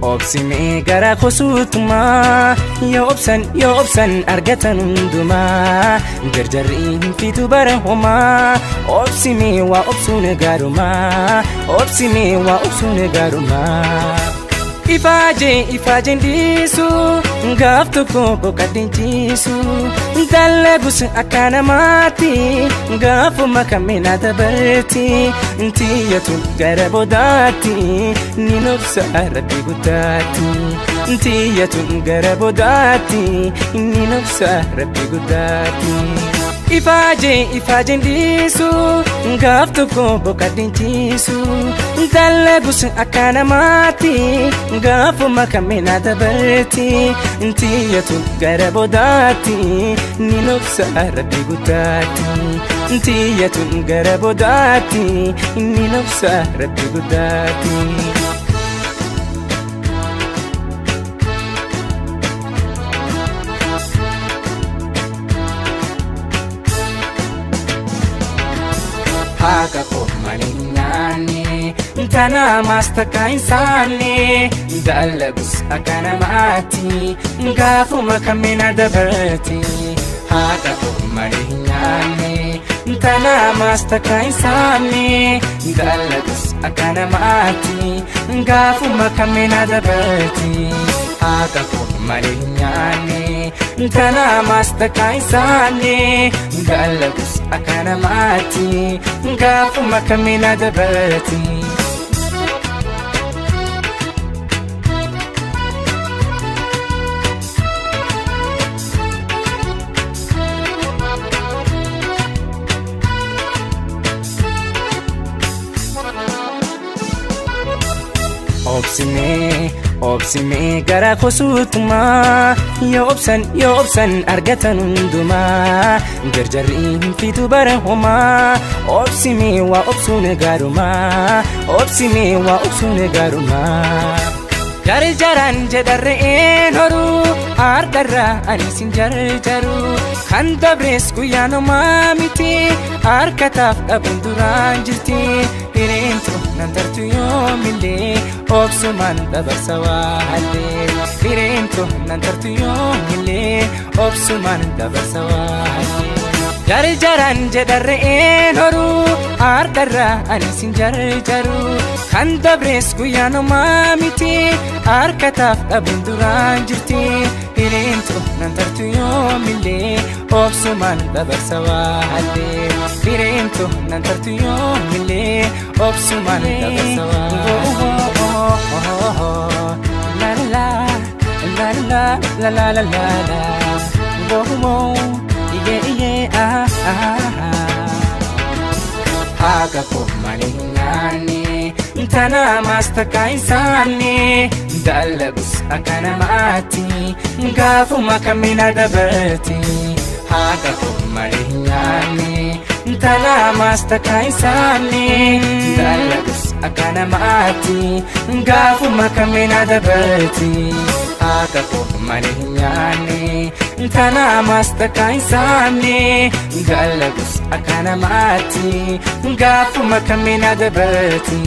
obsime gara khosutuma yo obsan argatan unduma jarjarri fitu barahuma obsime wa obsune garuma ifaje ndisu ngaftu ko kadinchisu dalagus akana mati ngafu makamina dabarti intiyatu garabodati ninufsa rabbi gudati intiyatu garabodati ninufsa rabbi gudati ifaje ndisu ngaftu ko kadinchisu dalagus akana mati ngafu makamina dabarti intiyatu garabodati ninufsa rabbi gudati intiyatu garabodati ninufsa rabbi gudati haka ko maninyani tana mastaka insani dalagus akana mati ngafu makamina dabarti haka ko maninyani tana mastaka insani dalagus akana mati ngafu makamina dabarti haka ko maninyani tana mastaka insani dalagus akana mati ngafu makamina dabarti obsime gara khosutuma yo obsan argatan unduma jarjarri fitu barahuma obsime wa obsune garuma jarjaran jedarre enoru ardarra anisin jarjaru khanda bres kuyano mamiti arkataf abunduran jirti irento nandartu yomile obsuman dabarsawale irento nandartu yomile obsuman dabarsawale jarjaran jedarre enoru ardarra anisin jarjaru khanda bres kuyano mamiti arkataf abunduran jirti irento nandartu yomile obsuman dabarsawale irento nandartu yomile obsuman dabarsawale la la bohumo yeah haka ko maninyani tana mastaka insani dalagus akana mati ngafu makamina dabarti haka ko maninyani tana mastaka insani dalagus akana mati ngafu makamina dabarti haka ko maninyani tana mastaka insani dalagus akana mati ngafu makamina dabarti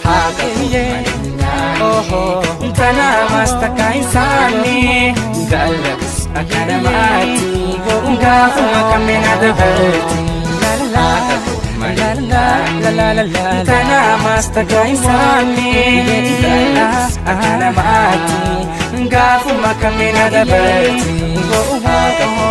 haka ko maninyani tana mastaka insani dalagus akana mati ngafu makamina dabarti haka ko tana mastaka insani dalagus akana mati ngafu makamina dabarti haka ko